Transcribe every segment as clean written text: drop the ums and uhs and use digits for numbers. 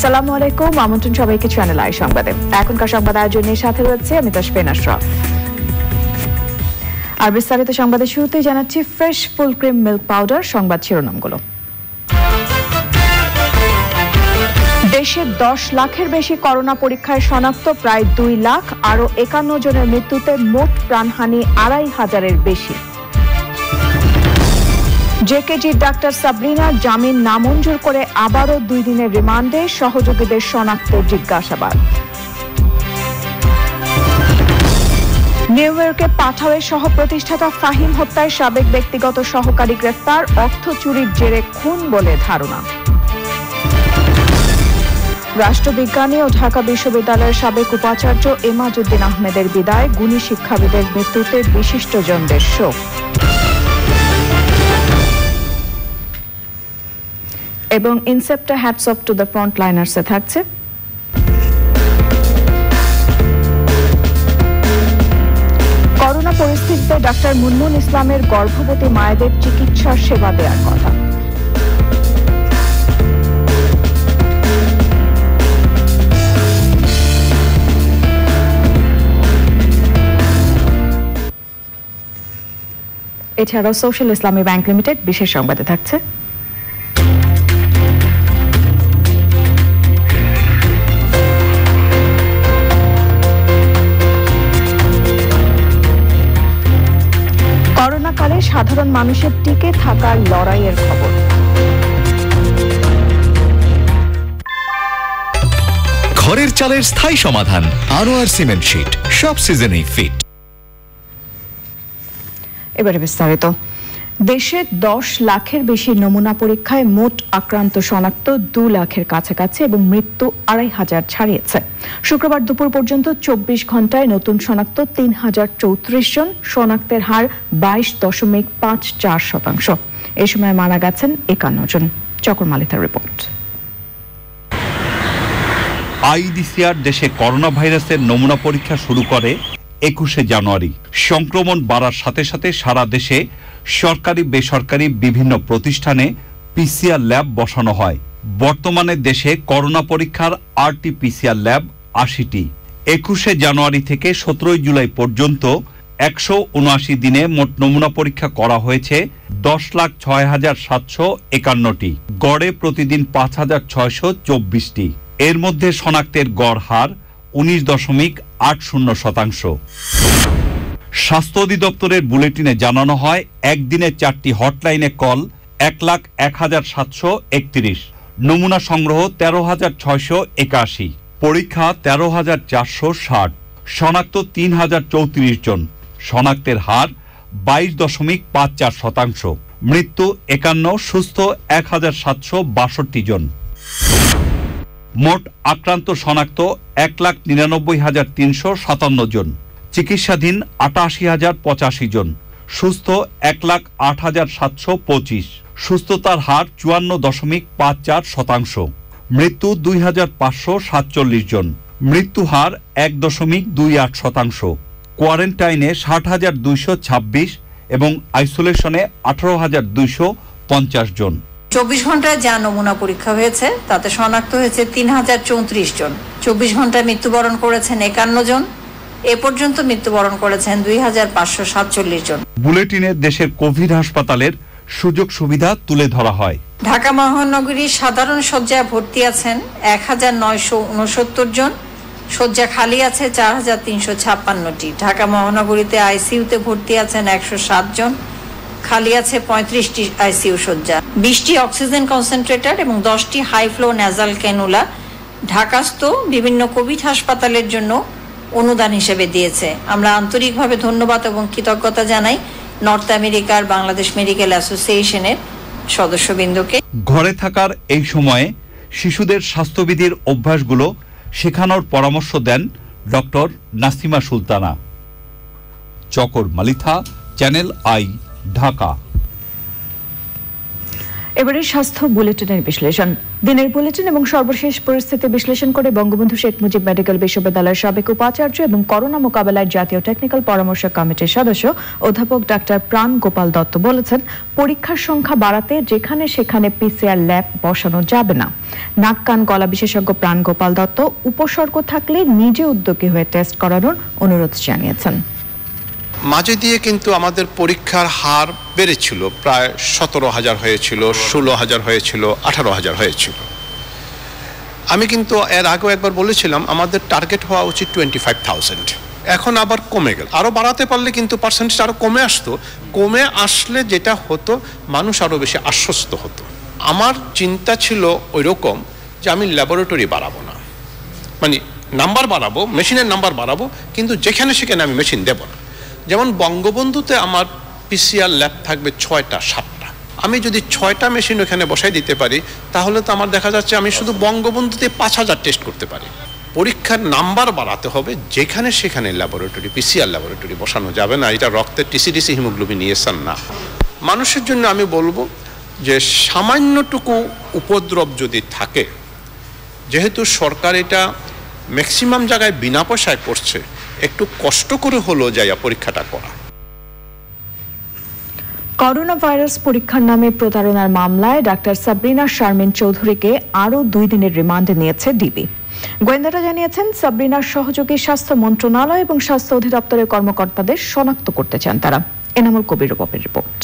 আসসালামু আলাইকুম, আমন্ত্রণ সবাইকে চ্যানেল আই সংবাদে। এখনকার সংবাদ আয়োজনের সাথে রয়েছে আমি তাসফিন আশরাফ। আর বিস্তারিত সংবাদের শুরুতেই জানাচ্ছি fresh full cream milk powder সংবাদ শিরোনামগুলো। দেশে 10 লাখের বেশি করোনা পরীক্ষায় শনাক্ত প্রায় 2 লাখ, আরো 51 জনের মৃত্যুতে মোট প্রাণহানি 2,500-এর বেশি। জেকেজির ডাক্তার সাবরিনা জামিন নামঞ্জুর করে আবারও 2 দিনের রিমান্ডে, সহযোগীদের শনাক্ত জিজ্ঞাসাবাদ। নিউ ইয়র্কে পাঠাওয়ের সহ প্রতিষ্ঠাতা ফাহিম হত্যায় সাবেক ব্যক্তিগত সহকারী গ্রেফতার, অর্থ চুরির জেরে খুন বলে ধারণা। রাষ্ট্রবিজ্ঞানী ও ঢাকা বিশ্ববিদ্যালয়ের সাবেক উপাচার্য এমাজউদ্দিন আহমেদের বিদায়, গুণী শিক্ষাবিদের মৃত্যুতে বিশিষ্টজনদের শোক। এবং ইনসেপ্টে হ্যাটস অফ টু দ্য ফ্রন্টলাইনার্সে থাকছে করোনা পরিস্থিতিতে ডাক্তার মুনমুন ইসলামের গর্ভবতী মায়েদের চিকিৎসার সেবা দেওয়ার কথা। এছাড়াও সোশ্যাল ইসলামী ব্যাংক লিমিটেড বিশেষ সংবাদে থাকছে করোনাকালে সাধারণ মানুষের টিকে থাকার লড়াইয়ের খবর। ঘরের চালের স্থায়ী সমাধান আনোয়ার সিমেন্ট শীট, সব সিজনেই ফিট। এবারে বিস্তারিত। দেশে 10 লাখের বেশি নমুনা পরীক্ষায় মোট আক্রান্ত শনাক্ত 2 লাখের কাছাকাছি এবং মৃত্যু 2,500 ছাড়িয়েছে। শুক্রবার দুপুর পর্যন্ত 24 ঘন্টায় নতুন শনাক্ত 3,034 জন, শনাক্তের হার 22.54%। এ সময় মারা গেছেন 51 জন। চকর মালিতার রিপোর্ট। আইডিসিআর দেশে করোনা ভাইরাসের নমুনা পরীক্ষা শুরু করে 21 জানুয়ারি। সংক্রমণ বাড়ার সাথে সাথে সারা দেশে সরকারি বেসরকারি বিভিন্ন প্রতিষ্ঠানে পিসিআর ল্যাব বসানো হয়। বর্তমানে দেশে করোনা পরীক্ষার আরটি-পিসিআর ল্যাব 80টি। 21 জানুয়ারি থেকে 17 জুলাই পর্যন্ত 179 দিনে মোট নমুনা পরীক্ষা করা হয়েছে 10,06,751টি। গড়ে প্রতিদিন 5,624টি। এর মধ্যে শনাক্তের গড় হার 19.80%। স্বাস্থ্য অধিদপ্তরের বুলেটিনে জানানো হয়, একদিনে 4টি হটলাইনে কল 1,01,731, নমুনা সংগ্রহ 13,681, পরীক্ষা 13,460, শনাক্ত 3,034 জন, শনাক্তের হার 22.54%, মৃত্যু 51, সুস্থ 1,762 জন। মোট আক্রান্ত শনাক্ত 1,99,357 জন, চিকিৎসাধীন 88,085 জন, সুস্থ 1,08,725, সুস্থতার হার 54.54%, মৃত্যু 2,547 জন, মৃত্যু হার 1.28%, কোয়ারেন্টাইনে 60,226 এবং আইসোলেশনে 18,250 জন। 24 ঘন্টায় যা নমুনা পরীক্ষা হয়েছে তাতে শনাক্ত হয়েছে 3,034 জন। 24 ঘন্টায় মৃত্যুবরণ করেছেন 51 জন। এ পর্যন্ত মৃত্যুবরণ করেছেন 2,547 জন। বুলেটিনে দেশের কোভিড হাসপাতালের সুযোগ সুবিধা তুলে ধরা হয়। ঢাকা মহানগরীর সাধারণ শয্যায় ভর্তি আছেন 1,969 জন, শয্যা খালি আছে 4,356টি। ঢাকা মহানগরীতে আইসিইউতে ভর্তি আছেন 107 জন, খালি আছে 35টি আইসিইউ শয্যা। 20টি অক্সিজেন কনসেন্ট্রেটর এবং 10টি হাই ফ্লো ন্যাজাল ক্যানুলা ঢাকাস্থ বিভিন্ন কোভিড হাসপাতালের জন্য অনুদান হিসেবে দিয়েছে। আমরা আন্তরিকভাবে ধন্যবাদ এবং কৃতজ্ঞতা জানাই নর্থ আমেরিকার বাংলাদেশ মেডিকেল অ্যাসোসিয়েশনের সদস্যবৃন্দকে। ঘরে থাকার এই সময়ে শিশুদের স্বাস্থ্যবিধির অভ্যাসগুলো শেখানোর পরামর্শ দেন doctor Nasima Sultana. Chakor Malitha, channel I, Dhaka. এবারে স্বাস্থ্য বুলেটিনের বিশ্লেষণ। দিনের বুলেটিন এবং সর্বশেষ পরিস্থিতি বিশ্লেষণ করে বঙ্গবন্ধু শেখ মুজিব মেডিকেল বিশ্ববিদ্যালয়ের সাবেক উপাচার্য এবং করোনা মোকাবেলায় জাতীয় টেকনিক্যাল পরামর্শ কমিটির সদস্য অধ্যাপক ডাক্তার প্রাণ গোপাল দত্ত বলেছেন, পরীক্ষার সংখ্যা বাড়াতে যেখানে সেখানে পিসিআর ল্যাব বসানো যাবে না। নাক কান গলা বিশেষজ্ঞ প্রাণ গোপাল দত্ত উপসর্গ থাকলে নিজে উদ্যোগী হয়ে টেস্ট করানোর অনুরোধ জানিয়েছেন। মাঝে দিয়ে কিন্তু আমাদের পরীক্ষার হার বেড়েছিল, প্রায় 17,000 হয়েছিল, 16,000 হয়েছিল, 18,000 হয়েছিল। আমি কিন্তু এর আগেও একবার বলেছিলাম আমাদের টার্গেট হওয়া উচিত 25,000। এখন আবার কমে গেল। আরও বাড়াতে পারলে কিন্তু পার্সেন্টেজ আরও কমে আসতো। কমে আসলে যেটা হতো, মানুষ আরও বেশি আশ্বস্ত হতো। আমার চিন্তা ছিল ওই রকম যে আমি ল্যাবরেটরি বাড়াবো না, মানে নাম্বার বাড়াবো, মেশিনের নাম্বার বাড়াবো, কিন্তু যেখানে সেখানে আমি মেশিন দেবো না। যেমন বঙ্গবন্ধুতে আমার পিসিআর ল্যাব থাকবে 6টা 7টা। আমি যদি 6টা মেশিন ওখানে বসাই দিতে পারি, তাহলে তো আমার দেখা যাচ্ছে আমি শুধু বঙ্গবন্ধুতে 5,000 টেস্ট করতে পারি। পরীক্ষার নাম্বার বাড়াতে হবে, যেখানে সেখানে ল্যাবরেটরি, পিসিআর ল্যাবরেটরি বসানো যাবে না। এটা রক্তের টিসিডিসি হিমোগ্লোবিন ইয়েসান না। মানুষের জন্য আমি বলবো যে সামান্যটুকু উপদ্রব যদি থাকে, যেহেতু সরকার এটা ম্যাক্সিমাম জায়গায় বিনা পয়সায় করছে, একটু কষ্ট করে হলো যাইয়া পরীক্ষাটা করা। করোনা ভাইরাস পরীক্ষার নামে প্রতারণার মামলায় ডাক্তার সাবরিনা শারমিন চৌধুরীকে আরও 2 দিনের রিমান্ডে নিয়েছে ডিবি। গোয়েন্দারা জানিয়েছেন, সাবরিনার সহযোগী স্বাস্থ্য মন্ত্রণালয় এবং স্বাস্থ্য অধিদপ্তরের কর্মকর্তাদের শনাক্ত করতে চান তারা। এনামুল কবির রূপের রিপোর্ট।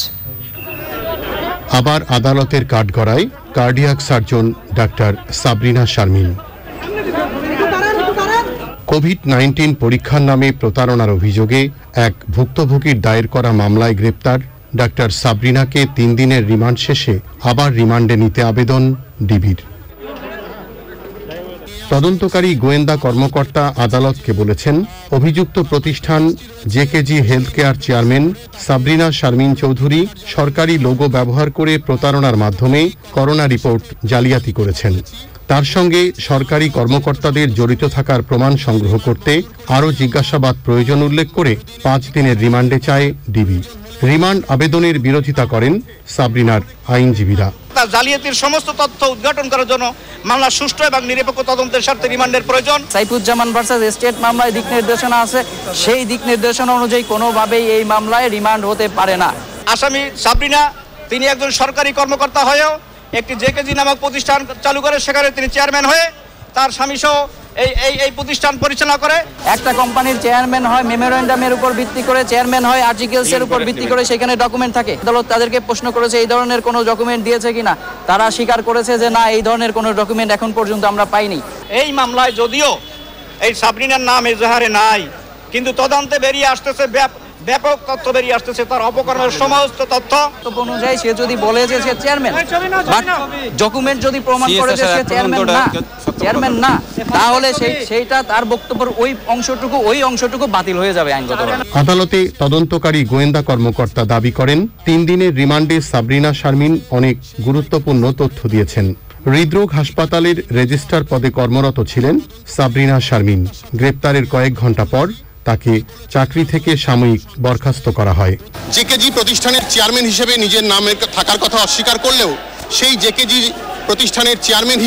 আবার আদালতের কাঠগড়ায় cardiac surgeon doctor Sabrina Sharmin. COVID-19 পরীক্ষার নামে প্রতারণার অভিযোগে এক ভুক্তভোগীর দায়ের করা মামলায় গ্রেপ্তার ডাক্তার সাবরিনাকে 3 দিনের রিমান্ড শেষে আবার রিমান্ডে নিতে আবেদন ডিবির। তদন্তকারী গোয়েন্দা কর্মকর্তা আদালতকে বলেছেন, অভিযুক্ত প্রতিষ্ঠান JKG health care chairman Sabrina Sharmin Chowdhury সরকারি লোগো ব্যবহার করে প্রতারণার মাধ্যমে করোনা রিপোর্ট জালিয়াতি করেছেন। তার সঙ্গে সরকারি কর্মকর্তাদের জড়িত থাকার প্রমাণ সংগ্রহ করতে আরও জিজ্ঞাসাবাদ প্রয়োজন উল্লেখ করে 5 দিনের রিমান্ডে চায় ডিবি। রিমান্ড আবেদনের বিরোধিতা করেন সাবরিনার আইনজীবীরা। তার জালিয়াতির সমস্ত তথ্য উদ্ঘাটন করার জন্য মামলা সুষ্ঠু এবং নিরপেক্ষ তদন্তের স্বার্থে রিমান্ডের প্রয়োজন। সাইফুজ্জামান ভার্সেস স্টেট মামলায় দিক নির্দেশনা আছে, সেই দিক নির্দেশনা অনুযায়ী কোনোভাবেই এই মামলায় রিমান্ড হতে পারে না। আসামি সাবরিনা, তিনি একজন সরকারি কর্মকর্তা হয়েও একটি জেকেজি নামক প্রতিষ্ঠান চালু করে, সেখানে তিনি চেয়ারম্যান হয়ে তার স্বামী সহ এই প্রতিষ্ঠান পরিচালনা করে। একটা কোম্পানির চেয়ারম্যান হয় মেমোরেন্ডামের উপর ভিত্তি করে, চেয়ারম্যান হয় আর্টিকেলসের উপর ভিত্তি করে, সেখানে ডকুমেন্ট থাকে। আদালত তাদেরকে প্রশ্ন করেছে এই ধরনের কোনো ডকুমেন্ট দিয়েছে কিনা, তারা স্বীকার করেছে যে না, এই ধরনের কোনো ডকুমেন্ট এখন পর্যন্ত আমরা পাইনি। এই মামলায় যদিও এই সাবরিনার নাম এজাহারে নাই, কিন্তু তদন্তে বেরিয়ে আসতেছে ব্যাপক তথ্য বেরিয়ে আসতেছে, তার অপকর্মের সমস্ত তথ্য অনুযায়ী সে যদি বলে যে সে চেয়ারম্যান, ডকুমেন্ট যদি প্রমাণ করে যে সে চেয়ারম্যান না, তাহলে সেইটা তার বক্তব্যের ওই অংশটুকু বাতিল হয়ে যাবে আইনগতভাবে। আদালতে তদন্তকারী গোয়েন্দা কর্মকর্তা দাবি করেন, 3 দিনের রিমান্ডে সাবরিনা শারমিন অনেক গুরুত্বপূর্ণ তথ্য দিয়েছেন। হৃদরোগ হাসপাতালের রেজিস্ট্রার পদে কর্মরত ছিলেন সাবরিনা শারমিন। গ্রেপ্তারের কয়েক ঘন্টা পর তাকে চাকরি থেকে সাময়িক বরখাস্ত করা হয়। জেকেজি প্রতিষ্ঠানের চেয়ারম্যান হিসেবে নিজের নামে থাকার কথা অস্বীকার করলেও সেই জেকেজি প্রতিষ্ঠানের চেয়ারম্যান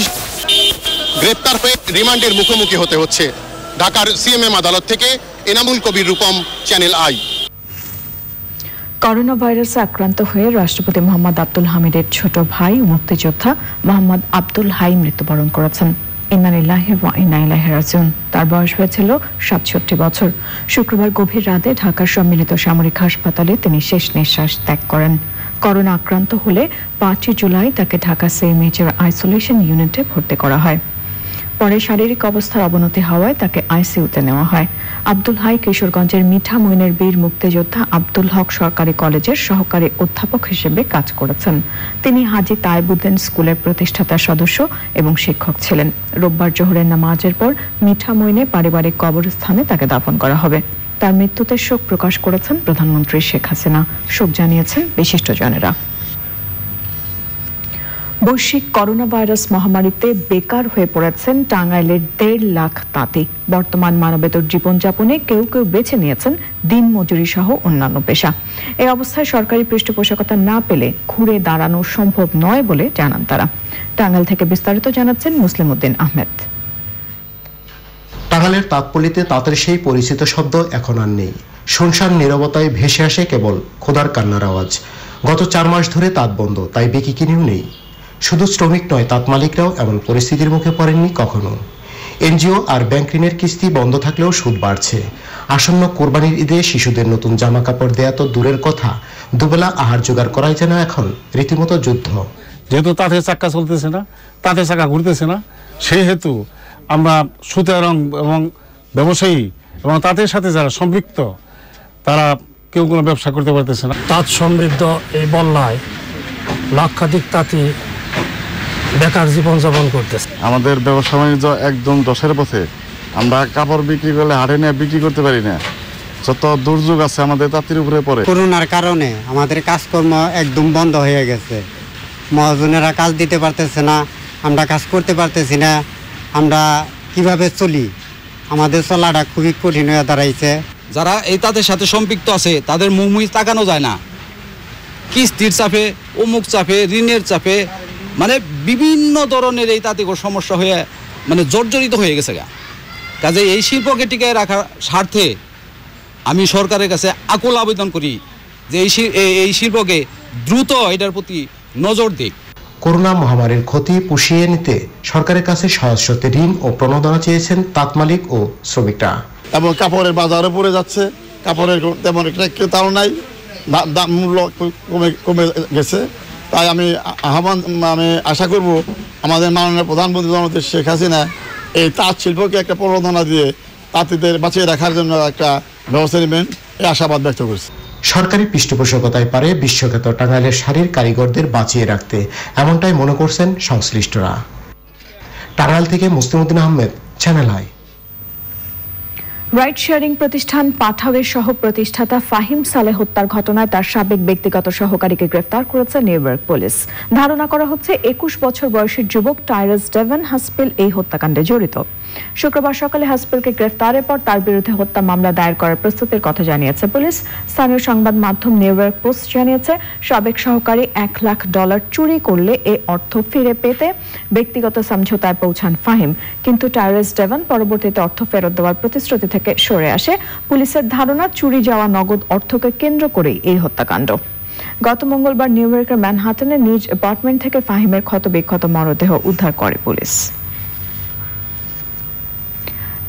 গ্রেপ্তার হয়ে রিমান্ডের মুখোমুখি হতে হচ্ছে। ঢাকার সিএমএম আদালত থেকে Enamul Kabir Rupam, channel I. Corona ভাইরাসে আক্রান্ত হয়ে রাষ্ট্রপতি মোহাম্মদ আব্দুল হামিদের ছোট ভাই মুক্তিযোদ্ধা মোহাম্মদ আব্দুল হাই মৃত্যুবরণ করেছেন। ইন্না লিল্লাহি ওয়া ইন্না ইলাইহি রাজিউন। তার বয়স হয়েছিল 67 বছর। শুক্রবার গভীর রাতে ঢাকার সম্মিলিত সামরিক হাসপাতালে তিনি শেষ নিঃশ্বাস ত্যাগ করেন। করোনা আক্রান্ত হলে 5 জুলাই তাকে ঢাকা সিএমএইচের আইসোলেশন ইউনিটে ভর্তি করা হয়। পরে শারীরিক অবস্থার অবনতি হওয়ায় তাকে আইসিইউতে নেওয়া হয়। আব্দুল হাই কিশোরগঞ্জের মিঠামইনের বীর মুক্তিযোদ্ধা আব্দুল হক সরকারি কলেজের সহকারী অধ্যাপক হিসেবে কাজ করেছেন। তিনি হাজী তাইবুদ্দিন স্কুলের প্রতিষ্ঠাতা সদস্য এবং শিক্ষক ছিলেন। রোববার জোহরের নামাজের পর মিঠামইনে পারিবারিক কবরস্থানে তাকে দাফন করা হবে। তার মৃত্যুতে শোক প্রকাশ করেছেন প্রধানমন্ত্রী শেখ হাসিনা। শোক জানিয়েছেন বিশিষ্টজনেরা। বৈশ্বিক করোনা ভাইরাস মহামারীতে বেকার হয়ে পড়েছেন টাঙ্গাইলের 1.5 লাখ তাঁতি। বর্তমান মানবেতর জীবনযাপনে কেউ কেউ বেছে নিয়েছেন দিনমজুরি সহ অন্যান্য পেশা। এই অবস্থায় সরকারি পৃষ্ঠপোষকতা না পেলে ঘুরে দাঁড়ানো সম্ভব নয় বলে জানান তারা। টাঙ্গাইল থেকে বিস্তারিত জানাচ্ছেন মুসলিম উদ্দিন আহমেদ। টাঙ্গাইলের তাঁতপল্লীতে তাঁতের সেই পরিচিত শব্দ এখন আর নেই। শুনশান নীরবতায় ভেসে আসে কেবল খোদার কান্নার আওয়াজ। গত 4 মাস ধরে তাঁত বন্ধ, তাই বিক্রি কিনেও নেই। শুধু শ্রমিক নয়, তাঁত মালিকরাও এমন পরিস্থিতির মুখে পড়েননি কখনো। এনজিও আর ব্যাংক ঋণের কিস্তি বন্ধ থাকলেও সুদ বাড়ছে। আসন্ন কোরবানির ঈদে শিশুদের নতুন জামা কাপড় দেয়া তো দূরের কথা, দুবেলা আহার জোগাড় করাই যেন এখন রীতিমতো যুদ্ধ। যেহেতু তাঁতের চাক্কা চলতেছে না, তাঁতের চাক্কা ঘুরতেছে না, সেই হেতু আমরা সুতার এবং ব্যবসায়ী এবং তাঁতের সাথে যারা সম্পৃক্ত তারা কেউ কোনো ব্যবসা করতে পারতেছে না। তাঁত সমৃদ্ধ এই বন্যায় লক্ষাধিক তাঁতি বেকার জীবনযাপন করতেছে। আমাদের ব্যবসা বাণিজ্য একদম দশের পথে। আমরা কাপড় বিক্রি করলে হাটে নিয়ে বিক্রি করতে পারি না। যত দুর্যোগ আছে আমাদের তাঁতির উপরে পড়ে। করোনার কারণে আমাদের কাজকর্ম একদম বন্ধ হয়ে গেছে। মহাজনেরা কাজ দিতে পারতেছে না, আমরা কাজ করতে পারতেছি না। আমরা কিভাবে চলি, আমাদের চলাটা খুবই কঠিন হয়ে দাঁড়াইছে। যারা এই তাদের সাথে সম্পৃক্ত আছে তাদের মুখ তাকানো যায় না। কিস্তির চাপে, অমুক চাপে, ঋণের চাপে, মানে বিভিন্ন ধরনের এই তাঁতিকর সমস্যা হয়ে মানে জর্জরিত হয়ে গেছে। কাজে এই শিল্পকে টিকায় রাখার স্বার্থে আমি সরকারের কাছে আকুল আবেদন করি যে এই শিল্পকে দ্রুত এটার প্রতি নজর দিক। করোনা মহামারীর ক্ষতি পুষিয়ে নিতে সরকারের কাছে সহজ শর্তে ঋণ ও প্রণোদনা চেয়েছেন তাঁত মালিক ও শ্রমিকরা। এবং কাপড়ের বাজারে পড়ে যাচ্ছে, কাপড়ের তেমন একটা ক্রেতাও নাই, দাম মূল্য কমে গেছে। তাই আমি আশা করব আমাদের মাননীয় প্রধানমন্ত্রী জননেত্রী শেখ হাসিনা এই তাঁত শিল্পকে একটা প্রণোদনা দিয়ে তাঁতিদের বাঁচিয়ে রাখার জন্য একটা ব্যবস্থা নেবেন, এই আশাবাদ ব্যক্ত করছি। সরকারি পৃষ্ঠপোষকতায় পারে বিশ্বখ্যাত টাঙ্গাইলের শাড়ির কারিগরদের বাঁচিয়ে রাখতে, এমনটাই মনে করছেন সংশ্লিষ্টরা। টাঙ্গাইল থেকে Muslim Uddin Ahmed, channel I. Ride sharing প্রতিষ্ঠান পাঠাওয়ের সহ প্রতিষ্ঠাতা ফাহিম সালেহ হত্যার ঘটনায় তার সাবেক ব্যক্তিগত সহকারীকে গ্রেফতার করেছে নিউ ইয়র্ক পুলিশ। ধারণা করা হচ্ছে 21 বছর বয়সী যুবক টাইরাস ডেভন হাসপিল এই হত্যাকাণ্ডে জড়িত। শুক্রবার সকালে হাসপিলকে গ্রেফতারের পর তার বিরুদ্ধে হত্যা মামলা দায়ের করার প্রস্তুতির কথা জানিয়েছে পুলিশ। স্থানীয় সংবাদ মাধ্যম নিউ ইয়র্ক পোস্ট জানিয়েছে, সাবেক সহকারী $1 লাখ চুরি করলে এ অর্থ ফিরে পেতে ব্যক্তিগত সমঝোতায় পৌঁছান ফাহিম, কিন্তু টাইরাস ডেভন পরবর্তীতে অর্থ ফেরত দেওয়ার প্রতিশ্রুতি থেকে সরে আসে। পুলিশের ধারণা চুরি যাওয়া নগদ অর্থকে কেন্দ্র করেই এই হত্যাকাণ্ড। গত মঙ্গলবার নিউ ইয়র্কের ম্যানহাটনে নিজ অ্যাপার্টমেন্ট থেকে ফাহিমের ক্ষতবিক্ষত মরদেহ উদ্ধার করে পুলিশ।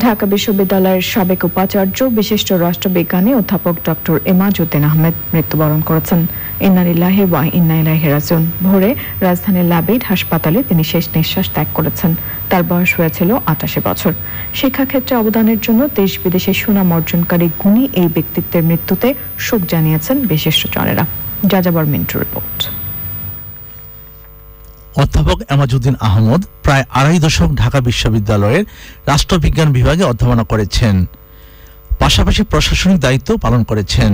ঢাকা বিশ্ববিদ্যালয়ের সাবেক উপাচার্য বিশিষ্ট রাষ্ট্রবিজ্ঞানী অধ্যাপক ডক্টর এমাজউদ্দিন আহমেদ মৃত্যুবরণ করেছেন। ইন্না লিল্লাহি ওয়া ইন্না ইলাইহি রাজিউন। ভোরে রাজধানীর ল্যাবেইড হাসপাতালে তিনি শেষ নিঃশ্বাস ত্যাগ করেছেন। তার বয়স হয়েছিল 88 বছর। শিক্ষাক্ষেত্রে অবদানের জন্য দেশ বিদেশে সুনাম অর্জনকারী গুণী এই ব্যক্তিত্বের মৃত্যুতে শোক জানিয়েছেন বিশিষ্টজনেরা। যাযাবর মিন্টু রিপোর্ট। অধ্যাপক এমাজউদ্দিন আহমদ প্রায় 2.5 দশক ঢাকা বিশ্ববিদ্যালয়ের রাষ্ট্রবিজ্ঞান বিভাগে অধ্যাপনা করেছেন। পাশাপাশি প্রশাসনিক দায়িত্ব পালন করেছেন।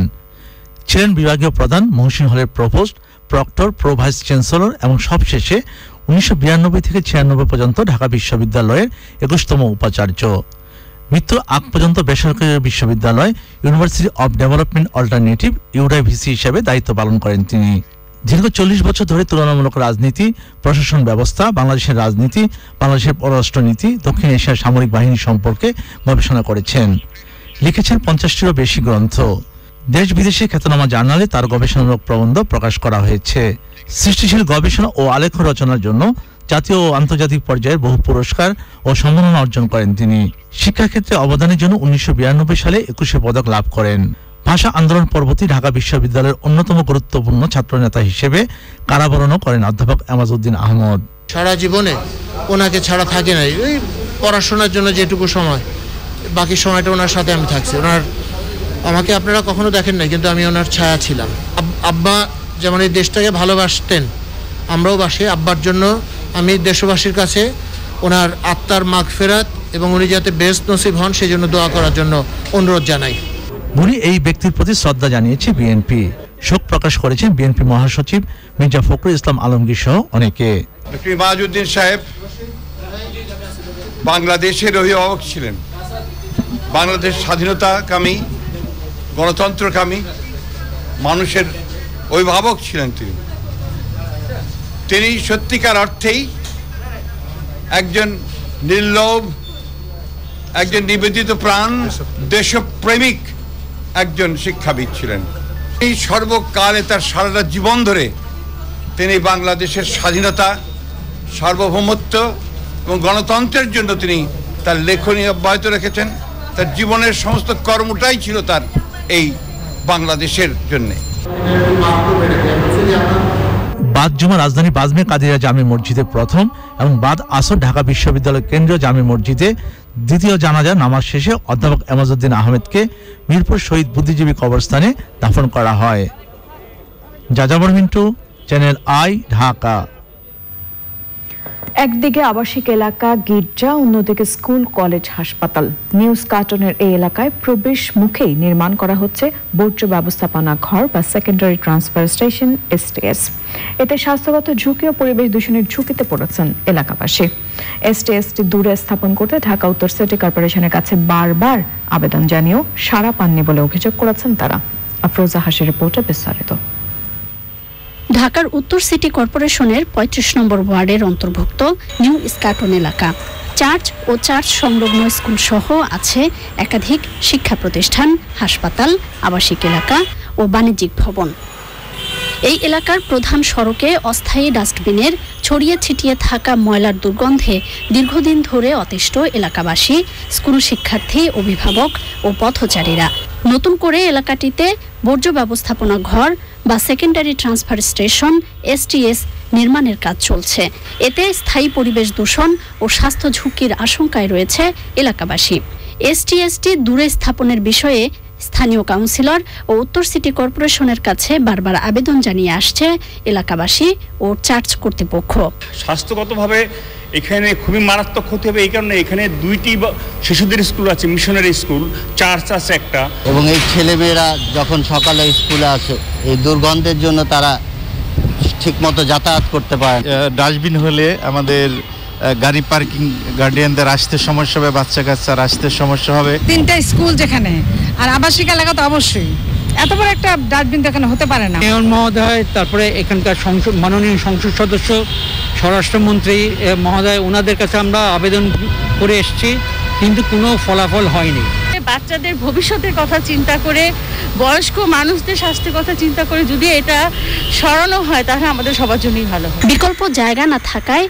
ছিলেন বিভাগীয় প্রধান, মহসিন হলের provost, proctor, pro vice chancellor এবং সবশেষে 1992 থেকে 96 পর্যন্ত ঢাকা বিশ্ববিদ্যালয়ের 21তম উপাচার্য। মৃত্যুর আগ পর্যন্ত বেসরকারি বিশ্ববিদ্যালয় ইউনিভার্সিটি অব ডেভেলপমেন্ট অল্টারনেটিভ ইউডাইভিসি হিসেবে দায়িত্ব পালন করেন তিনি। দীর্ঘ 40 বছর ধরে তুলনামূলক রাজনীতি, প্রশাসন ব্যবস্থা, বাংলাদেশের রাজনীতি, বাংলাদেশের পররাষ্ট্রনীতি, দক্ষিণ এশিয়ার সামরিক বাহিনী সম্পর্কে গবেষণা করেছেন। লিখেছেন 50টিরও বেশি গ্রন্থ। দেশ বিদেশে খ্যাতনামা জার্নালে তার গবেষণামূলক প্রবন্ধ প্রকাশ করা হয়েছে। সৃষ্টিশীল গবেষণা ও আলেখ রচনার জন্য জাতীয় ও আন্তর্জাতিক পর্যায়ের বহু পুরস্কার ও সম্মাননা অর্জন করেন তিনি। শিক্ষাক্ষেত্রে অবদানের জন্য 1992 সালে 21 পদক লাভ করেন। ভাষা আন্দোলন পরবর্তী ঢাকা বিশ্ববিদ্যালয়ের অন্যতম গুরুত্বপূর্ণ ছাত্রনেতা হিসেবে কারাবরণও করেন অধ্যাপক এমাজউদ্দিন আহমদ। সারা জীবনে ওনাকে ছাড়া থাকে নাই, ওই পড়াশোনার জন্য যেটুকু সময়, বাকি সময়টা ওনার সাথে আমি থাকছি। ওনার আমাকে আপনারা কখনো দেখেন নাই, কিন্তু আমি ওনার ছায়া ছিলাম। আব্বা যেমন এই দেশটাকে ভালোবাসতেন, আমরাও বাসি। আব্বার জন্য আমি দেশবাসীর কাছে ওনার আত্মার মাগফিরাত এবং উনি যাতে বেস্ট নসিব হন সেই জন্য দোয়া করার জন্য অনুরোধ জানাই। উনি এই ব্যক্তির প্রতি শ্রদ্ধা জানিয়েছে বিএনপি। শোক প্রকাশ করেছেন বিএনপি মহাসচিব মির্জা ফখরুল ইসলাম আলমগীর সহ অনেকে। ডক্টর মাজিউদ্দিন সাহেব বাংলাদেশের অভিভাবক ছিলেন, বাংলাদেশ স্বাধীনতাকামী, গণতন্ত্রকামী মানুষের অভিভাবক ছিলেন। তিনি সত্যিকার অর্থেই একজন নির্লোভ, একজন নিবেদিত প্রাণ, দেশপ্রেমিক একজন শিক্ষাবিদ ছিলেন। এই সর্বকালে তার সারাটা জীবন ধরে তিনি বাংলাদেশের স্বাধীনতা, সার্বভৌমত্ব এবং গণতন্ত্রের জন্য তিনি তার লেখনী অব্যাহত রেখেছেন। তার জীবনের সমস্ত কর্মটাই ছিল তার এই বাংলাদেশের জন্য। বাদ জুমা রাজধানী বাজমে কাদিরা জামে মসজিদে প্রথম এবং বাদ আসর ঢাকা বিশ্ববিদ্যালয় কেন্দ্রীয় জামে মসজিদে দ্বিতীয় জানাজা নামাজ শেষে অধ্যাপক এমাজউদ্দিন আহমেদকে মিরপুর শহীদ বুদ্ধিজীবী কবরস্থানে দাফন করা হয়। যাযাবর মিন্টু, চ্যানেল আই, ঢাকা। একদিকে আবাসিক এলাকা, গির্জা, অন্যদিকে স্কুল, কলেজ, হাসপাতাল। নিউজ কার্টনের এই এলাকায় প্রবেশ মুখেই নির্মাণ করা হচ্ছে বর্জ্য ব্যবস্থাপনা ঘর বা সেকেন্ডারি ট্রান্সফার স্টেশন STS। এতে স্বাস্থ্যগত ঝুঁকি ও পরিবেশ দূষণের ঝুঁকিতে পড়েছেন এলাকাবাসী। STSটি দূরে স্থাপন করতে ঢাকা উত্তর সিটি কর্পোরেশনের কাছে বারবার আবেদন জানিয়েও সাড়া পাননি বলে অভিযোগ করেছেন তারা। আফরোজা হাসির রিপোর্টে বিস্তারিত। ঢাকার উত্তর সিটি কর্পোরেশনের 35 নম্বর ওয়ার্ডের অন্তর্ভুক্ত নিউ স্কাটন এলাকা। চার্চ ও চার্চ সংলগ্ন স্কুল সহ আছে একাধিক শিক্ষা প্রতিষ্ঠান, হাসপাতাল, আবাসিক এলাকা ও বাণিজ্যিক ভবন। এই এলাকার প্রধান সড়কে অস্থায়ী ডাস্টবিনের ছড়িয়ে ছিটিয়ে থাকা ময়লার দুর্গন্ধে দীর্ঘদিন ধরে অতিষ্ঠ এলাকাবাসী, স্কুল শিক্ষার্থী, অভিভাবক ও পথচারীরা। নতুন করে এলাকাটিতে বর্জ্য ব্যবস্থাপনা ঘর বা সেকেন্ডারি ট্রান্সফার স্টেশন STS নির্মাণের কাজ চলছে। এতে স্থায়ী পরিবেশ দূষণ ও স্বাস্থ্য ঝুঁকির আশঙ্কায় রয়েছে এলাকাবাসী। STSটি দূরে স্থাপনের বিষয়ে স্থানীয় কাউন্সিলর ও উত্তর সিটি কর্পোরেশনের কাছে বারবার আবেদন জানিয়ে আসছে এলাকাবাসী ও চার্চ কর্তৃপক্ষ। স্বাস্থ্যগতভাবে এখানে খুবই মারাত্মক ক্ষতি হবে, এই কারণে এখানে 2টি শিশুদের স্কুল আছে, মিশনারি স্কুল, চার্চ আছে একটা। এবং এই ছেলেমেয়েরা যখন সকালে স্কুলে আসে এই দুর্গন্ধের জন্য তারা ঠিকমতো যাতায়াত করতে পারে। ডাস্টবিন হলে আমাদের গাড়ি পার্কিং গার্ডিয়ানদের আসতে সমস্যা হবে, বাচ্চা কাচ্চার আসতে সমস্যা হবে। 3টা স্কুল যেখানে, আর আবাসিক এলাকা তো অবশ্যই, এত বড় একটা ডাস্টবিন তো এখানে হতে পারে না। মেয়র মহোদয়, তারপরে এখানকার মাননীয় সংসদ সদস্য, স্বরাষ্ট্রমন্ত্রী মহোদয়, ওনাদের কাছে আমরা আবেদন করে এসেছি, কিন্তু কোনো ফলাফল হয়নি। বাচ্চাদের ভবিষ্যতের কথা চিন্তা করে, বয়স্ক মানুষদের স্বাস্থ্যের কথা চিন্তা করে যদি এটা সরানো হয় তাহলে আমাদের সবার জন্যই ভালো। বিকল্প জায়গা না থাকায়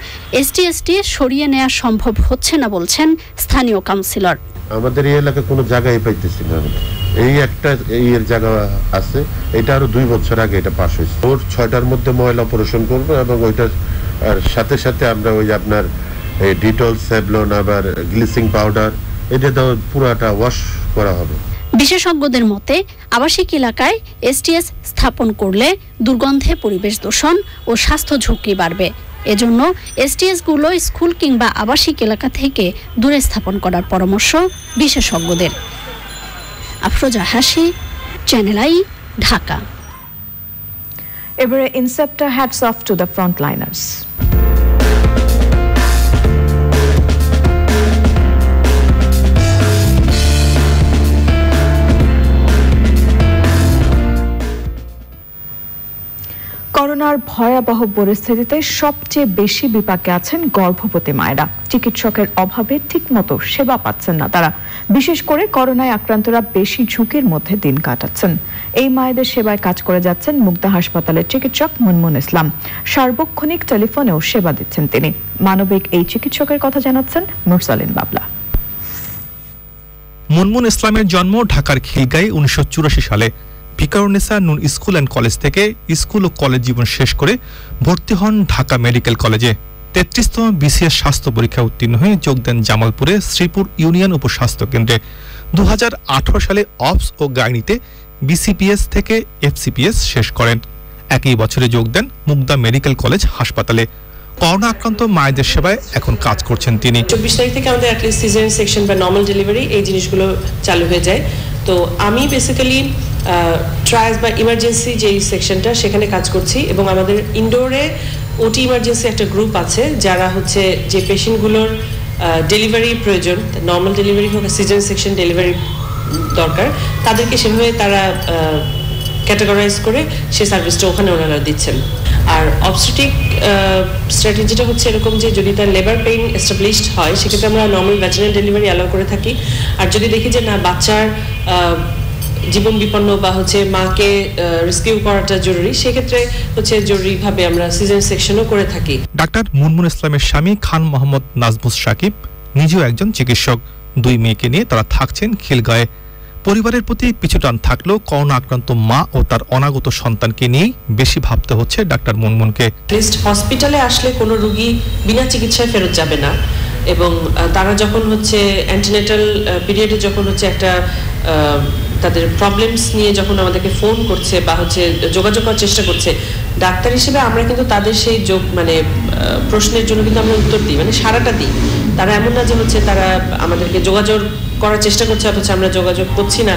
STSটি সরিয়ে নেওয়া সম্ভব হচ্ছে না বলছেন স্থানীয় কাউন্সিলর। আমাদের এই এলাকায় কোনো জায়গায় পাইতেছি না। এই একটা এর জায়গা আছে, এটা আরো 2 বছর আগে এটা পাস হয়েছে। ওর 6টার মধ্যে ময়লা অপারেশন করবো এবং ওইটার সাথে সাথে আমরা ওই আপনার ডিটল, স্যাভলন, আবার গ্লিসিং পাউডার, এটা তো পুরাটা ওয়াশ করা হবে। বিশেষজ্ঞদের মতে আবাসিক এলাকায় STS স্থাপন করলে দুর্গন্ধে পরিবেশ দূষণ ও স্বাস্থ্য ঝুঁকি বাড়বে। এজন্য STSগুলো স্কুল কিংবা আবাসিক এলাকা থেকে দূরে স্থাপন করার পরামর্শ বিশেষজ্ঞদের। আফরোজা হাসি, চ্যানেল আই, ঢাকা। এবারে Incepta hats off to the frontliners. করোনার ভয়াবহ পরিস্থিতিতে সবচেয়ে বেশি বিপাকে আছেন গর্ভবতী মায়েরা। চিকিৎসকের অভাবে ঠিকমতো সেবা পাচ্ছেন না তারা। বিশেষ করে করোনায় আক্রান্তরা বেশি ঝুঁকির মধ্যে দিন কাটাচ্ছেন। এই মায়েদের সেবায় কাজ করে যাচ্ছেন মুগদা হাসপাতালের চিকিৎসক মুনমুন ইসলাম। সার্বক্ষণিক টেলিফোনেও সেবা দিচ্ছেন তিনি। মানবিক এই চিকিৎসকের কথা জানাচ্ছেন মুরসালিন বাবলা। মুনমুন ইসলামের জন্ম ঢাকার খিলগাঁয়ে 1984 সালে। ভিকারুন্নেসা নুন স্কুল অ্যান্ড কলেজ থেকে স্কুল ও কলেজ জীবন শেষ করে ভর্তি হন ঢাকা মেডিকেল কলেজে। 33তম BCS স্বাস্থ্য পরীক্ষা উত্তীর্ণ হয়ে যোগ দেন জামালপুরে শ্রীপুর ইউনিয়ন উপস্বাস্থ্য কেন্দ্রে। 2018 সালে অপস ও গাইনিতে BCPS থেকে FCPS শেষ করেন। একই বছরে যোগ দেন মুগদা মেডিকেল কলেজ হাসপাতালে। করোনা আক্রান্ত মায়েদের সেবায় এখন কাজ করছেন তিনি। 24 তারিখ থেকে আমাদের অ্যাটলিস্ট সিজারিয়ান সেকশন বা নর্মাল ডেলিভারি এই জিনিসগুলো চালু হয়ে যায়। তো আমি বেসিক্যালি ট্রায়ালস বা ইমার্জেন্সি যেই সেকশনটা সেখানে কাজ করছি এবং আমাদের ইনডোরে ওটি ইমার্জেন্সি একটা গ্রুপ আছে যারা হচ্ছে যে পেশেন্টগুলোর ডেলিভারি প্রয়োজন, নর্মাল ডেলিভারি হোক সিজার সেকশন ডেলিভারি দরকার, তাদেরকে সেভাবে তারা ক্যাটাগরাইজ করে সেই সার্ভিসটা ওখানে ওনারা দিচ্ছেন। আর অবস্টেট্রিক স্ট্র্যাটেজিটা হচ্ছে এরকম যে যদি তার লেবার পেইন এস্টাবলিশড হয় সেক্ষেত্রে আমরা নর্মাল ভ্যাজিনাল ডেলিভারি অ্যালাউ করে থাকি। আর যদি দেখি যে না বাচ্চার জীবন বিপন্ন বা হচ্ছে মাকে রেস্কিউ করাটা জরুরি, সেক্ষেত্রে হচ্ছে জরুরিভাবে আমরা সিজার সেকশনও করে থাকি। ডাক্তার মুনমুন ইসলামের স্বামী খান মোহাম্মদ নাজমুস সাকিব নিজেও একজন চিকিৎসক। 2 মেয়েকে নিয়ে তারা থাকছেন খিলগাঁয়ে। পরিবারের প্রতি পিছুটান থাকলেও করোনা আক্রান্ত মা ও তার অনাগত সন্তানকে নিয়েই বেশি ভাবতে হচ্ছে ডাক্তার মুনমুনকে। হসপিটালে আসলে কোনো রোগী বিনা চিকিৎসায় ফেরত যাবে না, এবং তারা যখন হচ্ছে অ্যান্টিনেটাল পিরিয়ডে যখন হচ্ছে একটা তাদের প্রবলেমস নিয়ে যখন আমাদেরকে ফোন করছে বা হচ্ছে যোগাযোগ করার চেষ্টা করছে, ডাক্তার হিসেবে আমরা কিন্তু তাদের সেই মানে প্রশ্নের জন্য কিন্তু আমরা উত্তর দিই, মানে সারাটা দিই। তারা এমন না যে হচ্ছে তারা আমাদেরকে যোগাযোগ করার চেষ্টা করছে অথচ আমরা যোগাযোগ করছি না,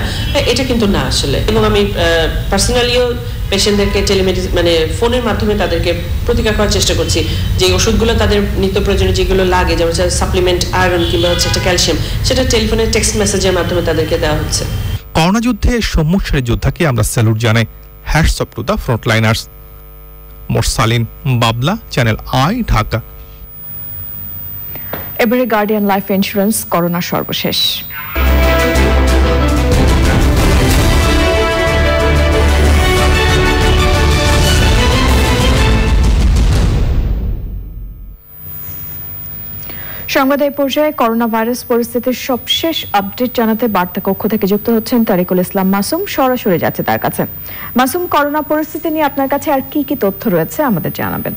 এটা কিন্তু না আসলে। এবং আমি পার্সোনালিও পেশেন্টদেরকে টেলিমেডিসিন মানে ফোনের মাধ্যমে তাদেরকে প্রতিকার করার চেষ্টা করছি যে ওষুধগুলো তাদের নিত্য প্রয়োজনীয় যেগুলো লাগে, যেমন সাপ্লিমেন্ট আয়রন কিংবা হচ্ছে একটা ক্যালসিয়াম, সেটা টেলিফোনে টেক্সট মেসেজের মাধ্যমে তাদেরকে দেওয়া হচ্ছে। করোনা যুদ্ধে সম্মুখ সারির যোদ্ধাকে আমরা স্যালুট জানাই। Hats off to the frontliners. Morsalin Babla, channel I, Dhaka. এবারে গার্ডিয়ান লাইফ ইন্স্যুরেন্স করোনা সর্বশেষ। সংবাদ এই পর্যায়ে করোনা ভাইরাস পরিস্থিতির সবশেষ আপডেট জানাতে বার্তা কক্ষ থেকে যুক্ত হচ্ছেন তারিকুল ইসলাম মাসুম। সরাসরি যাচ্ছে তার কাছে। মাসুম, করোনা পরিস্থিতি নিয়ে আপনার কাছে আর কি কি তথ্য রয়েছে আমাদের জানাবেন।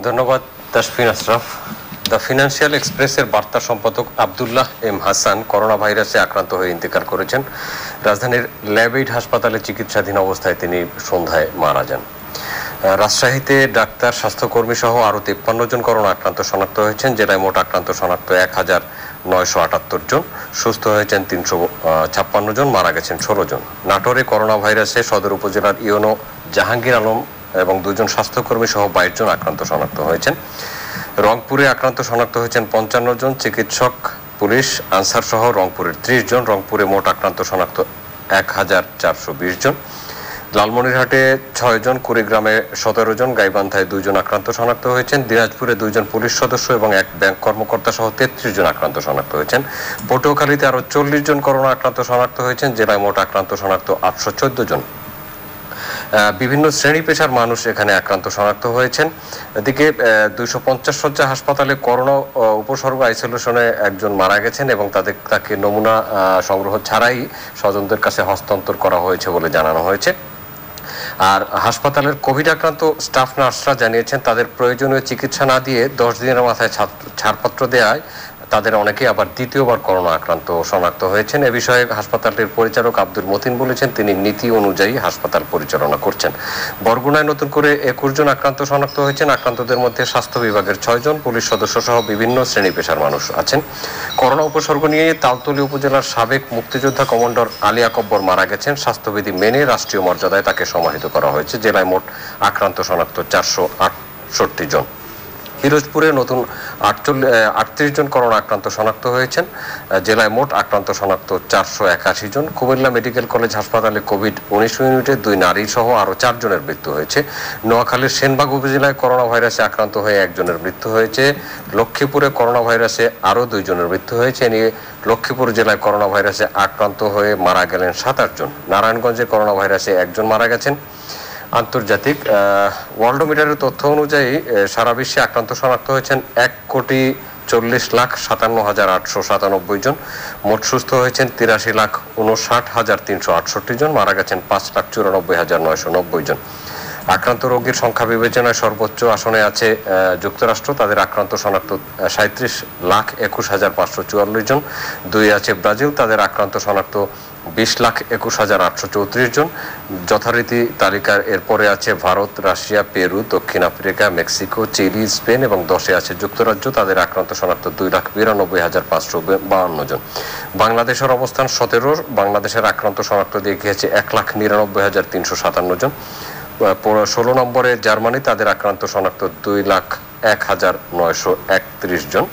ধন্যবাদ তাসফিন আশরাফ। দ্য ফিনান্সিয়াল এক্সপ্রেসের বার্তা সম্পাদক আব্দুল্লাহ এম হাসান করোনা ভাইরাসে আক্রান্ত হয়ে ইন্তেকাল করেছেন। রাজধানীর ল্যাবএইড হাসপাতালে চিকিৎসাধীন অবস্থায় তিনি সন্ধ্যায় মারা যান। রাজশাহীতে ডাক্তার, স্বাস্থ্যকর্মী সহ আরও 53 জন করোনা আক্রান্ত শনাক্ত হয়েছেন। জেলায় মোট আক্রান্ত শনাক্ত 1978 জন, সুস্থ হয়েছেন 356 জন, মারা গেছেন 16 জন। নাটোরে করোনা ভাইরাসে সদর উপজেলার ইউনো জাহাঙ্গীর আলম এবং 2 জন স্বাস্থ্যকর্মী সহ 22 জন আক্রান্ত শনাক্ত হয়েছেন। রংপুরে আক্রান্ত শনাক্ত হয়েছেন 55 জন, চিকিৎসক, পুলিশ, আনসার সহ রংপুরের 30 জন। রংপুরে মোট আক্রান্ত শনাক্ত 1420 জন। লালমনিরহাটে 6 জন, কুড়িগ্রামে 17 জন, গাইবান্ধায় 2 জন আক্রান্ত শনাক্ত হয়েছেন। দিনাজপুরে 2 জন পুলিশ সদস্য এবং 1 ব্যাংক কর্মকর্তা সহ 33 জন আক্রান্ত শনাক্ত হয়েছেন। পটুয়াখালীতে আরও 40 জন করোনা আক্রান্ত শনাক্ত হয়েছেন। জেলায় মোট আক্রান্ত শনাক্ত 814 জন। বিভিন্ন শ্রেণী পেশার মানুষ এখানে আক্রান্ত শনাক্ত হয়েছেন। এদিকে 250 শয্যা হাসপাতালে করোনা উপসর্গ আইসোলেশনে একজন মারা গেছেন এবং তাকে নমুনা সংগ্রহ ছাড়াই স্বজনদের কাছে হস্তান্তর করা হয়েছে বলে জানানো হয়েছে। আর হাসপাতালের কোভিড আক্রান্ত স্টাফ নার্সরা জানিয়েছেন তাদের প্রয়োজনীয় চিকিৎসা না দিয়ে 10 দিনের মাথায় ছাড়পত্র দেওয়ায় তাদের অনেকে আবার দ্বিতীয়বার করোনা আক্রান্ত শনাক্ত হয়েছেন। এ বিষয়ে হাসপাতালটির পরিচালক আব্দুল মতিন বলেছেন তিনি নীতি অনুযায়ী হাসপাতাল পরিচালনা করছেন। বরগুনায় নতুন করে 21 জন আক্রান্ত শনাক্ত হয়েছেন। আক্রান্তদের মধ্যে স্বাস্থ্য বিভাগের 6 জন, পুলিশ সদস্য সহ বিভিন্ন শ্রেণী পেশার মানুষ আছেন। করোনা উপসর্গ নিয়ে তালতলী উপজেলার সাবেক মুক্তিযোদ্ধা কমান্ডার আলী আকবর মারা গেছেন। স্বাস্থ্যবিধি মেনে রাষ্ট্রীয় মর্যাদায় তাকে সমাহিত করা হয়েছে। জেলায় মোট আক্রান্ত শনাক্ত 468 জন। পিরোজপুরে নতুন 38 জন করোনা আক্রান্ত শনাক্ত হয়েছেন। জেলায় মোট আক্রান্ত শনাক্ত 481 জন। কুমিল্লা মেডিকেল কলেজ হাসপাতালে কোভিড-19 ইউনিটে 2 নারী সহ আরও 4 জনের মৃত্যু হয়েছে। নোয়াখালীর সেনবাগ উপজেলায় করোনা ভাইরাসে আক্রান্ত হয়ে 1 জনের মৃত্যু হয়েছে। লক্ষ্মীপুরে করোনা ভাইরাসে আরও 2 জনের মৃত্যু হয়েছে। নিয়ে লক্ষ্মীপুর জেলায় করোনা ভাইরাসে আক্রান্ত হয়ে মারা গেলেন 27 জন। নারায়ণগঞ্জে করোনা ভাইরাসে 1 জন মারা গেছেন। আন্তর্জাতিক ওয়ার্ল্ডোমিটারের তথ্য অনুযায়ী সারা বিশ্বে আক্রান্ত শনাক্ত হয়েছেন 1,40,57,897 জন। মোট সুস্থ হয়েছেন 83,59,368 জন। মারা গেছেন 5,94,990 জন। আক্রান্ত রোগীর সংখ্যা বিবেচনায় সর্বোচ্চ আসনে আছে যুক্তরাষ্ট্র। তাদের আক্রান্ত শনাক্ত 37,21,544 জন। 2 আছে ব্রাজিল, তাদের আক্রান্ত শনাক্ত 20,21,834 জন। যথারীতি তালিকার এরপরে আছে ভারত, রাশিয়া, পেরু, দক্ষিণ আফ্রিকা, মেক্সিকো, চিলি, স্পেন এবং 10-এ আছে যুক্তরাজ্য। তাদের আক্রান্ত শনাক্ত 2,92,552 জন। বাংলাদেশের অবস্থান 17। বাংলাদেশের আক্রান্ত শনাক্ত দিয়ে গিয়েছে 1,99,357 জন। 16 নম্বরে জার্মানি, তাদের আক্রান্ত শনাক্ত 2,01,931 জন।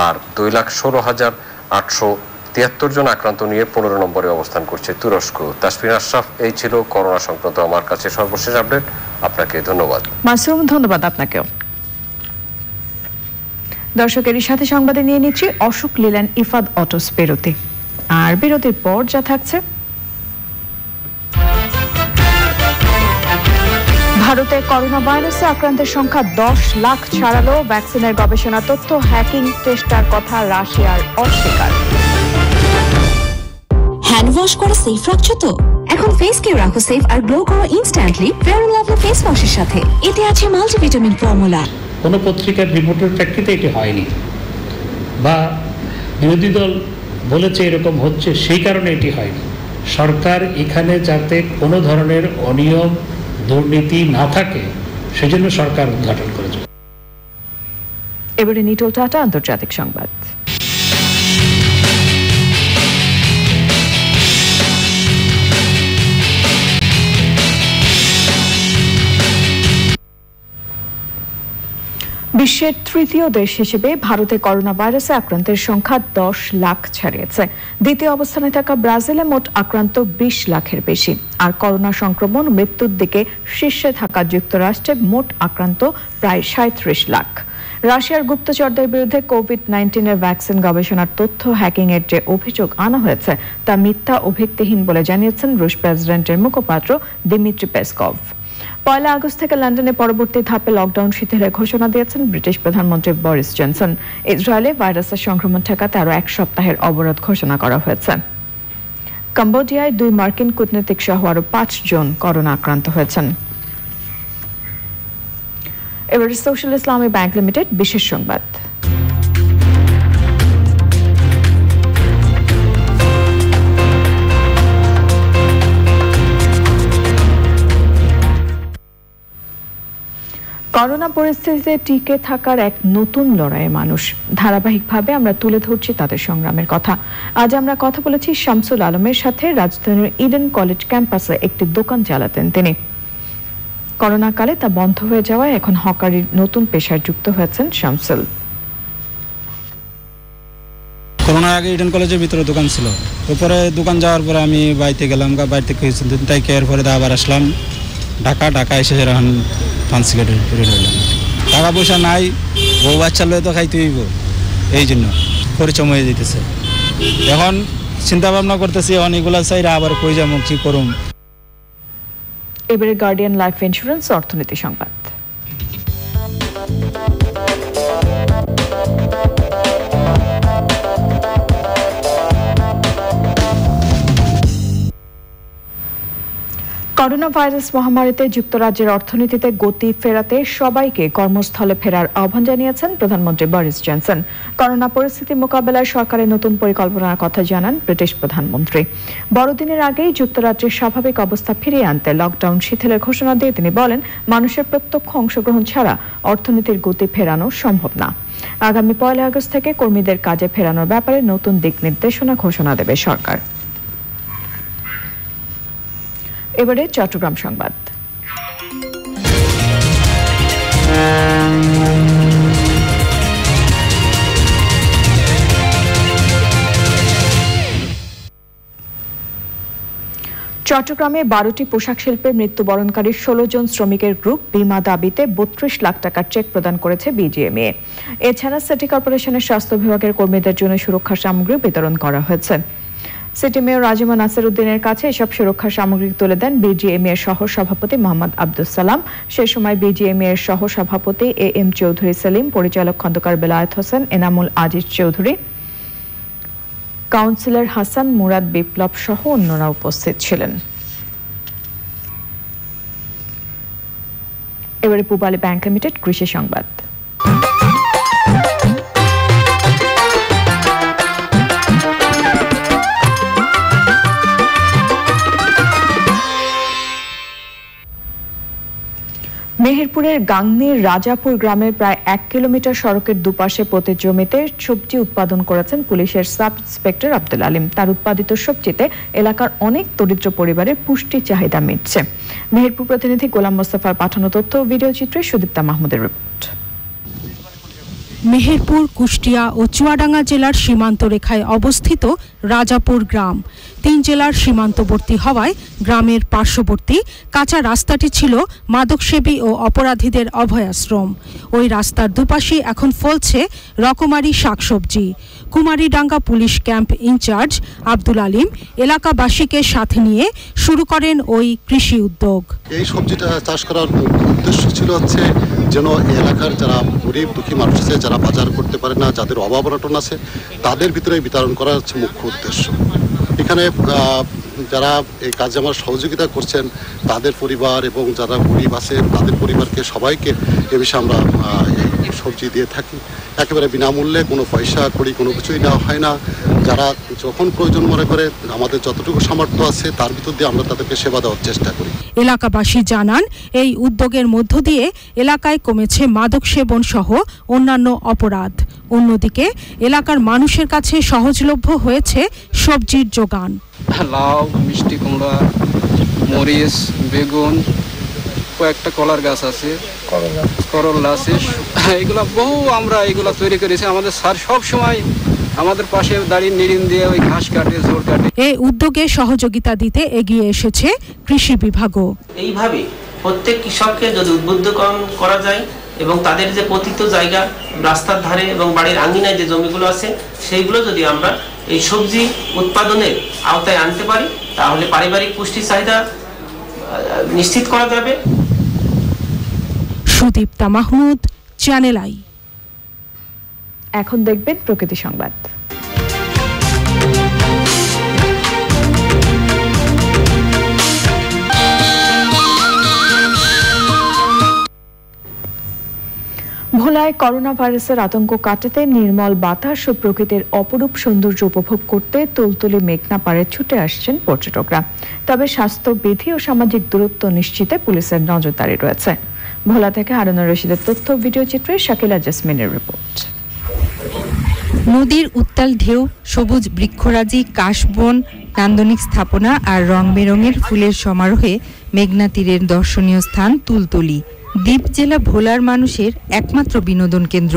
আর 2,16,873 জন আক্রান্ত নিয়ে 15 নম্বরে অবস্থান করছে তুরস্ক। তাসফিন আশরাফ, এই ছিল করোনা সংক্রান্ত আমার কাছে সর্বশেষ আপডেট। আপনাকে ধন্যবাদ। মাসুম, ধন্যবাদ আপনাকেও। দর্শকের সাথে সংবাদে নিয়ে নিচ্ছি অশোক লীলান ইফাদ অটোস বিরতি। আর বিরতির পর যা থাকছে, ভারতে করোনা ভাইরাসে আক্রান্তের সংখ্যা 10 লাখ ছাড়ালো। ভ্যাকসিনের গবেষণা তথ্য হ্যাকিং চেষ্টার কথা রাশিয়ার অস্বীকার। হ্যান্ড ওয়াশ করে সেফ রাখছো তো? এখন ফেসকে রাখো সেফ আর গ্লো করো instantly fair and lovely face ওয়াশের সাথে। এতে আছে মাল্টিভিটামিন ফর্মুলা। কোনো পত্রিকার রিপোর্টের প্রেক্ষিতে এটি হয়নি, বা বিরোধী দল বলেছে এরকম হচ্ছে, সেই কারণে এটি হয়নি। সরকার এখানে যাতে কোনো ধরনের অনিয়ম দুর্নীতি না থাকে সেজন্য সরকার উদ্ঘাটন করেছে। এবারে নিটোল টাটা আন্তর্জাতিক সংবাদ। বিশ্বের তৃতীয় দেশ হিসেবে ভারতে করোনা ভাইরাসে আক্রান্তের সংখ্যা 10 লাখ ছাড়িয়েছে। দ্বিতীয় অবস্থানে থাকা ব্রাজিলে মোট আক্রান্ত 20 লাখের বেশি। আর করোনা সংক্রমণ মৃত্যুর দিকে শীর্ষে থাকা যুক্তরাষ্ট্রে মোট আক্রান্ত প্রায় 37 লাখ। রাশিয়ার গুপ্তচরদের বিরুদ্ধে কোভিড-19 ভ্যাকসিন গবেষণার তথ্য হ্যাকিং এর যে অভিযোগ আনা হয়েছে তা মিথ্যা ও ভিত্তিহীন বলে জানিয়েছেন রুশ প্রেসিডেন্টের মুখপাত্র দিমিত্রি পেসকভ। 1 আগস্ট থেকে লন্ডনে পরবর্তী ধাপে লকডাউন শিথিলের ঘোষণা দিয়েছেন ব্রিটিশ প্রধানমন্ত্রী বরিস জনসন। ইসরায়েলে ভাইরাসের সংক্রমণ ঠেকাতে আরও 1 সপ্তাহের অবরোধ ঘোষণা করা হয়েছে। কম্বোডিয়ায় 2 মার্কিন কূটনীতিক সহ আরও 5 জন করোনা আক্রান্ত হয়েছেন। এবার সোশ্যাল ইসলামী ব্যাংক লিমিটেড বিশেষ সংবাদ। করোনা পরিস্থিতিতে টিকে থাকার এক নতুন লড়াইয়ে মানুষ। ধারাবাহিকভাবে আমরা তুলে ধরছি তাদের সংগ্রামের কথা। আজ আমরা কথা বলেছি শামসুল আলমের সাথে। রাজধানীর ইডেন কলেজ ক্যাম্পাসে একটি দোকান চালাতেন তিনি। করোনাকালে তা বন্ধ হয়ে যাওয়ায় এখন হকারির নতুন পেশায় যুক্ত হয়েছেন শামসুল। করোনার আগে ইডেন কলেজের ভিতরে দোকান ছিল, তারপরে দোকান যাওয়ার পরে আমি বাড়িতে গেলাম, বাড়িতে তাই এরপরে আবার আসলাম ঢাকা এসে এখন পান সিগারেট হইলাম। টাকা পয়সা নাই, বউ বাচ্চা লয়ে তো খাইতে হইব, এই জন্য পরিচয় হয়ে যেতেছে। এখন চিন্তা ভাবনা করতেছি অনেকগুলা চাইরা আবার কই যাবো, কি করুম। এবারে গার্ডিয়ান লাইফ ইন্স্যুরেন্স অর্থনীতি সংবাদ। করোনা ভাইরাস মহামারীতে যুক্তরাজ্যের অর্থনীতিতে গতি ফেরাতে সবাইকে কর্মস্থলে ফেরার আহ্বান জানিয়েছেন প্রধানমন্ত্রী বরিস জনসন। করোনা পরিস্থিতি মোকাবেলায় সরকারের নতুন পরিকল্পনার কথা জানান ব্রিটিশ প্রধানমন্ত্রী। বড়দিনের আগেই যুক্তরাজ্যের স্বাভাবিক অবস্থা ফিরিয়ে আনতে লকডাউন শিথিলের ঘোষণা দিয়ে তিনি বলেন, মানুষের প্রত্যক্ষ অংশগ্রহণ ছাড়া অর্থনীতির গতি ফেরানো সম্ভব না। আগামী 1 আগস্ট থেকে কর্মীদের কাজে ফেরানোর ব্যাপারে নতুন দিক নির্দেশনা ঘোষণা দেবে সরকার। এবারে চট্টগ্রাম সংবাদ। চট্টগ্রামে 12টি পোশাক শিল্পে মৃত্যুবরণকারী 16 জন শ্রমিকের গ্রুপ বিমা দাবিতে 32 লাখ টাকার চেক প্রদান করেছে বিজিএমইএ। এছাড়া সিটি কর্পোরেশনের স্বাস্থ্য বিভাগের কর্মীদের জন্য সুরক্ষা সামগ্রী বিতরণ করা হয়েছে। সিটি মেয়র রাজিমা নাসির উদ্দিনের কাছে এসব সুরক্ষা সামগ্রী তুলে দেন বিজিএমইএর সহ সভাপতি মোহাম্মদ আব্দুস সালাম। সে সময় বিজিএমইএর সহ সভাপতি এএম চৌধুরী সেলিম, পরিচালক খন্দকার বেলায়েত হোসেন, এনামুল আজিজ চৌধুরী, কাউন্সিলর হাসান মুরাদ বিপ্লব সহ অন্যরা উপস্থিত ছিলেন। এবারে পূবালী ব্যাংক লিমিটেড কৃষি সংবাদ। মেহেরপুরের গাংনীর রাজাপুর গ্রামের প্রায় 1 কিলোমিটার সড়কের দুপাশে প্রতি জমিতে সবজি উৎপাদন করেছেন পুলিশের সাব ইন্সপেক্টর আব্দুল আলিম। তার উৎপাদিত সবজিতে এলাকার অনেক দরিদ্র পরিবারের পুষ্টি চাহিদা মিটছে। মেহেরপুর প্রতিনিধি গোলাম মোস্তফার পাঠানো তথ্য ও ভিডিও চিত্রে সুদীপ্তা মাহমুদের রিপোর্ট। মেহেরপুর, কুষ্টিয়া ও চুয়াডাঙ্গা জেলার সীমান্ত রেখায় অবস্থিত রাজাপুর গ্রাম 3 জেলার সীমান্তবর্তী হওয়ায় গ্রামের পার্শ্ববর্তী কাঁচা রাস্তাটি ছিল মাদকসেবী ও অপরাধীদের অভয়াশ্রম। ওই রাস্তার দুপাশে এখন ফলছে রকমারি শাকসবজি। কুমারীডাঙ্গা police camp in charge Abdul Alim এলাকাবাসীকে সাথে নিয়ে শুরু করেন ওই কৃষি উদ্যোগ। এই সবজিটা চাষ করার উদ্দেশ্য ছিল হচ্ছে যেন এলাকার যারা গরিব দুঃখী মানুষ আছে, যারা বাজার করতে পারে না, যাদের অভাব অনটন আছে, তাদের ভিতরে বিতরণ করা হচ্ছে মুখ্য উদ্দেশ্য। এখানে যারা এই কাজে আমার সহযোগিতা করছেন তাদের পরিবার এবং যারা গরিব আছেন তাদের পরিবারকে সবাইকে এ বিষয়ে আমরা সবজি দিয়ে থাকি একেবারে বিনামূল্যে, কোনো পয়সা করি কোনো কিছুই নেওয়া হয় না। যারা যখন প্রয়োজন মনে করে আমাদের যতটুকু সামর্থ্য আছে তার ভিতর দিয়ে আমরা তাদেরকে সেবা দেওয়ার চেষ্টা করি। এলাকাবাসী জানান এই উদ্যোগের মধ্য দিয়ে এলাকায় কমেছে মাদক সেবন সহ অন্যান্য অপরাধ। অন্যদিকে এলাকার মানুষের কাছে সহজলভ্য হয়েছে সবজির যোগান। লাউ, মিষ্টি কুমড়া, মরিচ, বেগুন, কয়েকটা কলার গাছ আছে, করলা আছে, এগুলা বহু আমরা এগুলা তৈরি করেছি। আমাদের স্যার সব সময় আমাদের পাশে দাঁড়িয়ে নিড়িন দিয়ে ওই ঘাস কাটে, জোর কাটে। এই উদ্যোগে সহযোগিতা দিতে এগিয়ে এসেছে কৃষি বিভাগও। এইভাবে প্রত্যেক কৃষককে যদি উদ্বুদ্ধকরণ করা যায় এবং তাদের যে পতিত জায়গা রাস্তার ধারে এবং বাড়ির আঙিনায় যে জমিগুলো আছে সেইগুলো যদি আমরা এই সবজি উৎপাদনের আওতায় আনতে পারি তাহলে পারিবারিক পুষ্টি চাহিদা নিশ্চিত করা যাবে। Sudipta Mahmud, channel I. এখন দেখবেন প্রকৃতি সংবাদ। ভোলায় করোনা ভাইরাসের আতঙ্ক কাটাতে নির্মল বাতাস ও প্রকৃতির অপরূপ সৌন্দর্য উপভোগ করতে তুলতুলি মেঘনা পাড়ে ছুটে আসছেন পর্যটকরা। তবে স্বাস্থ্যবিধি ও সামাজিক দূরত্ব নিশ্চিতে পুলিশের নজরদারি রয়েছে। ভোলা থেকে হারুনুর রশিদের তথ্য, ভিডিও চিত্রে শাকিলা জেসমিনের রিপোর্ট। নদীর উত্তাল ঢেউ, সবুজ বৃক্ষরাজি, কাশবন, নান্দনিক স্থাপনা আর রং বেরঙের ফুলের সমারোহে মেঘনা তীরের দর্শনীয় স্থান তুলতুলি দ্বীপ জেলা ভোলার মানুষের একমাত্র বিনোদন কেন্দ্র।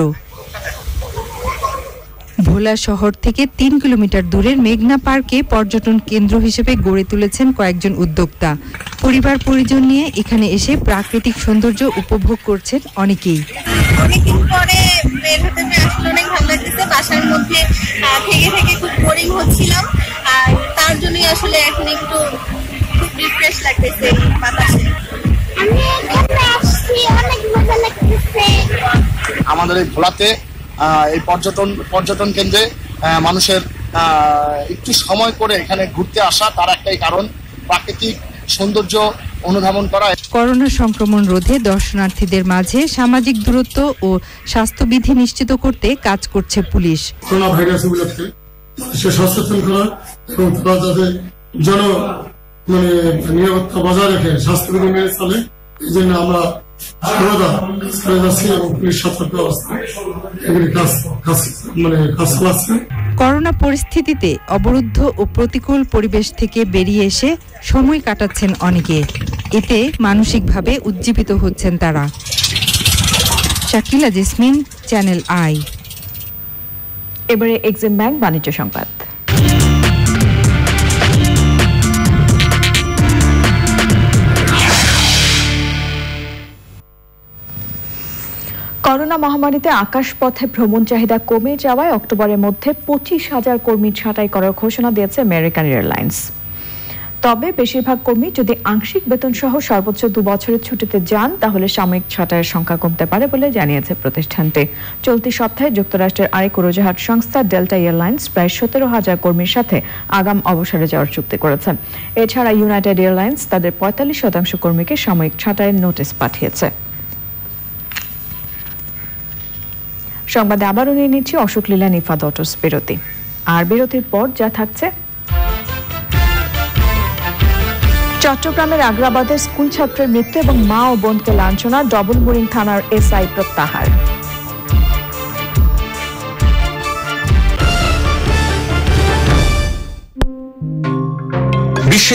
ভোলা শহর থেকে 3 কিলোমিটার দূরের মেঘনা পার্কে পর্যটন কেন্দ্র হিসেবে গড়ে তুলেছেন কয়েকজন উদ্যোক্তা। পরিবার পরিজন নিয়ে এখানে এসে প্রাকৃতিক সৌন্দর্য উপভোগ করছেন অনেকেই। অনেকদিন পরে বের হতে আসলে অনেক ভালো লাগতেছে। বাসার মধ্যে থেকে থেকে খুব বোরিং হচ্ছিলাম, আর তার জন্যই আসলে এখন একটু খুব রিফ্রেশ লাগতেছে এই বাতাসে। আমি এখানে আসছি, অনেক মজা লাগতেছে। আমাদের এই ভোলাতে এই পর্যটন কেন্দ্রে মানুষের একটু সময় করে এখানে ঘুরতে আসা তার একটাই কারণ, প্রাকৃতিক সৌন্দর্য অনুধাবন করা। করোনা সংক্রমণ রোধে দর্শনার্থীদের মাঝে সামাজিক দূরত্ব ও স্বাস্থ্যবিধি নিশ্চিত করতে কাজ করছে পুলিশ। করোনা ভাইরাস উপলক্ষে সচেতন করা এবং তারা যাতে নিরাপত্তা বজায় রেখে স্বাস্থ্যবিধি মেনে চলে, এই জন্য আমরা সর্বদা করে যাচ্ছি এবং পুলিশ সতর্ক অবস্থায় এগুলি কাজ চালাচ্ছে। করোনা পরিস্থিতিতে অবরুদ্ধ ও প্রতিকূল পরিবেশ থেকে বেরিয়ে এসে সময় কাটাচ্ছেন অনেকে। এতে মানসিকভাবে উজ্জীবিত হচ্ছেন তারা। Shakila jasmine, channel I. এবারে এক্সিম ব্যাংক বাণিজ্য সংবাদ। করোনা মহামারীতে আকাশপথে ভ্রমণ চাহিদা কমে যাওয়ায় অক্টোবরের মধ্যে 25,000 কর্মী ছাঁটাই করার ঘোষণা দিয়েছে আমেরিকান এয়ারলাইন্স। তবে বেশিরভাগ কর্মী যদি আংশিক বেতন সহ সর্বোচ্চ 2 বছরের ছুটিতে যান তাহলে সাময়িক ছাঁটাইয়ের সংখ্যা কমতে পারে বলে জানিয়েছে প্রতিষ্ঠানটি। চলতি সপ্তাহে যুক্তরাষ্ট্রের আরেক উড়োজাহাজ সংস্থা ডেল্টা এয়ারলাইন্স প্রায় 17,000 কর্মীর সাথে আগাম অবসরে যাওয়ার চুক্তি করেছে। এছাড়া ইউনাইটেড এয়ারলাইন্স তাদের 45% কর্মীকে সাময়িক ছাঁটাইয়ের নোটিশ পাঠিয়েছে। সংবাদে আবারও নিয়ে নিচ্ছি অশোক লীলা নিফাদ অটোস বিরতি। আর বিরতির পর যা থাকছে, চট্টগ্রামের আগ্রাবাদে স্কুল ছাত্রের মৃত্যু এবং মা ও বোনকে লাঞ্ছনা, ডবল বোরিং থানার এসআই প্রত্যাহার। বিশ্বে